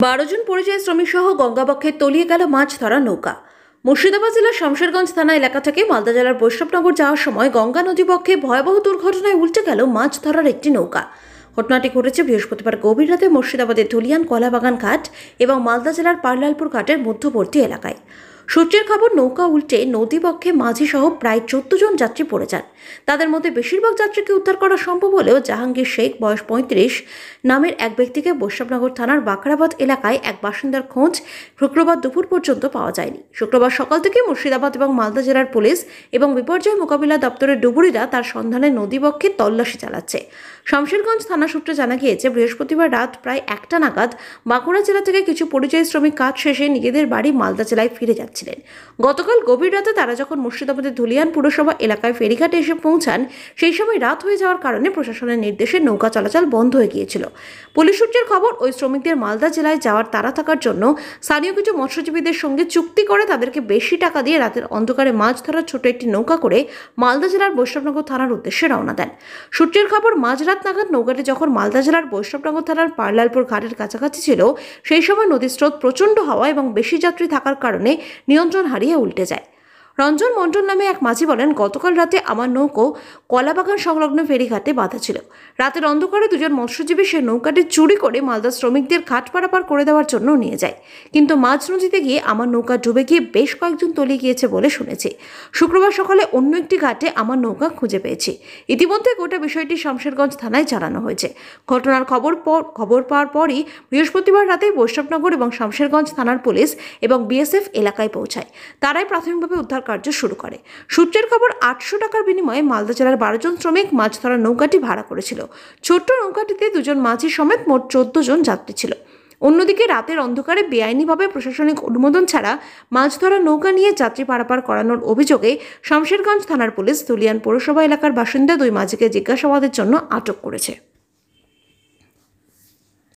12 জন পরিযায়ী শ্রমিক সহ গঙ্গাবক্ষে তলিয়ে গেল মাছ ধরা নৌকা। মুর্শিদাবাদ জেলার শামশেরগঞ্জ থানা এলাকা থেকে মালদা জেলার বৈষ্ণবনগর যাওয়ার সময় গঙ্গা নদীবক্ষে ভয়াবহ দুর্ঘটনায় উল্টে গেল মাছ ধরার একটি নৌকা। ঘটনাটি ঘটেছে বৃহস্পতিবার গভীর রাতে মুর্শিদাবাদের ধুলিয়ান কলাবাগান ঘাট এবং মালদা জেলার পারলালপুর ঘাটের মধ্যবর্তী এলাকায়। সূত্রের খবর, নৌকা উল্টে নদীবক্ষে মাঝি সহ প্রায় 14 জন যাত্রী পড়ে যান। তাদের মধ্যে বেশিরভাগ যাত্রীকে উদ্ধার করা সম্ভব হলেও জাহাঙ্গীর শেখ বয়স 35 নামের এক ব্যক্তিকে বৈষ্ণবনগর থানার বাকরাবাদ এলাকায় এক বাসিন্দার খোঁজ শুক্রবার দুপুর পর্যন্ত পাওয়া যায়নি। শুক্রবার সকাল থেকে মুর্শিদাবাদ এবং মালদা জেলার পুলিশ এবং বিপর্যয় মোকাবিলা দপ্তরের ডুবুরিরা তার সন্ধানে নদীবক্ষে তল্লাশি চালাচ্ছে। শামশেরগঞ্জ থানা সূত্রে জানা গিয়েছে, বৃহস্পতিবার রাত প্রায় 1টা নাগাদ বাঁকুড়া জেলা থেকে কিছু পরিযায়ী শ্রমিক কাজ শেষে নিজেদের বাড়ি মালদা জেলায় ফিরে যাচ্ছিলেন। গতকাল গভীর রাতে তারা যখন মুর্শিদাবাদের ধুলিয়ান পুরসভা এলাকায় ফেরিঘাটে এসে পৌঁছান, সেই সময় রাত হয়ে যাওয়ার কারণে প্রশাসনের নির্দেশে নৌকা চলাচল বন্ধ হয়ে গিয়েছিল। পুলিশ সূত্রের খবর, ওই শ্রমিকদের মালদা জেলায় যাওয়ার তাড়া থাকার জন্য স্থানীয় কিছু মৎস্যজীবীদের সঙ্গে চুক্তি করে তাদেরকে বেশি টাকা দিয়ে রাতের অন্ধকারে মাছ ধরার ছোট একটি নৌকা করে মালদা জেলার বৈষ্ণবনগর থানার উদ্দেশ্যে রওনা দেন। সূত্রের খবর, মাঝরাত নাগাদ নৌকাটি যখন মালদা জেলার বৈষ্ণবনগর থানার পারলালপুর ঘাটের কাছাকাছি ছিল, সেই সময় নদীর স্রোত প্রচণ্ড হওয়া এবং বেশি যাত্রী থাকার কারণে নিয়ন্ত্রণ হারিয়ে উল্টে যায়। রঞ্জন মণ্ডল নামে এক মাঝি বলেন, গতকাল রাতে আমার নৌকো কলাবাগান সংলগ্ন ফেরিঘাটে বাঁধা ছিল। রাতের অন্ধকারে দুজন মৎস্যজীবী সে নৌকাটি চুরি করে মালদা শ্রমিকদের ঘাট পারাপার করে দেওয়ার জন্য নিয়ে যায়, কিন্তু মাঝ নদীতে গিয়ে আমার নৌকা ডুবে গিয়ে বেশ কয়েকজন তলিয়ে গিয়েছে বলে শুনেছি। শুক্রবার সকালে অন্য একটি ঘাটে আমার নৌকা খুঁজে পেয়েছি। ইতিমধ্যে গোটা বিষয়টি শামশেরগঞ্জ থানায় জানানো হয়েছে। ঘটনার খবর পাওয়ার পরই বৃহস্পতিবার রাতে বৈষ্ণবনগর এবং শামশেরগঞ্জ থানার পুলিশ এবং বিএসএফ এলাকায় পৌঁছায়। তারাই প্রাথমিকভাবে উদ্ধার কার্য শুরু করে। সূত্রের খবর, 800 টাকার বিনিময়ে মালদা জেলার 12 জন শ্রমিক মাছ ধরার নৌকাটি ভাড়া করেছিল। ছোট্ট নৌকাটিতে 2 জন মাঝি সমেত মোট 14 জন যাত্রী ছিল। অন্যদিকে রাতের অন্ধকারে বেআইনিভাবে প্রশাসনিক অনুমোদন ছাড়া মাছ ধরা নৌকা নিয়ে যাত্রী পারাপার করানোর অভিযোগে শামশেরগঞ্জ থানার পুলিশ ধুলিয়ান পৌরসভা এলাকার বাসিন্দা 2 মাঝিকে জিজ্ঞাসাবাদের জন্য আটক করেছে।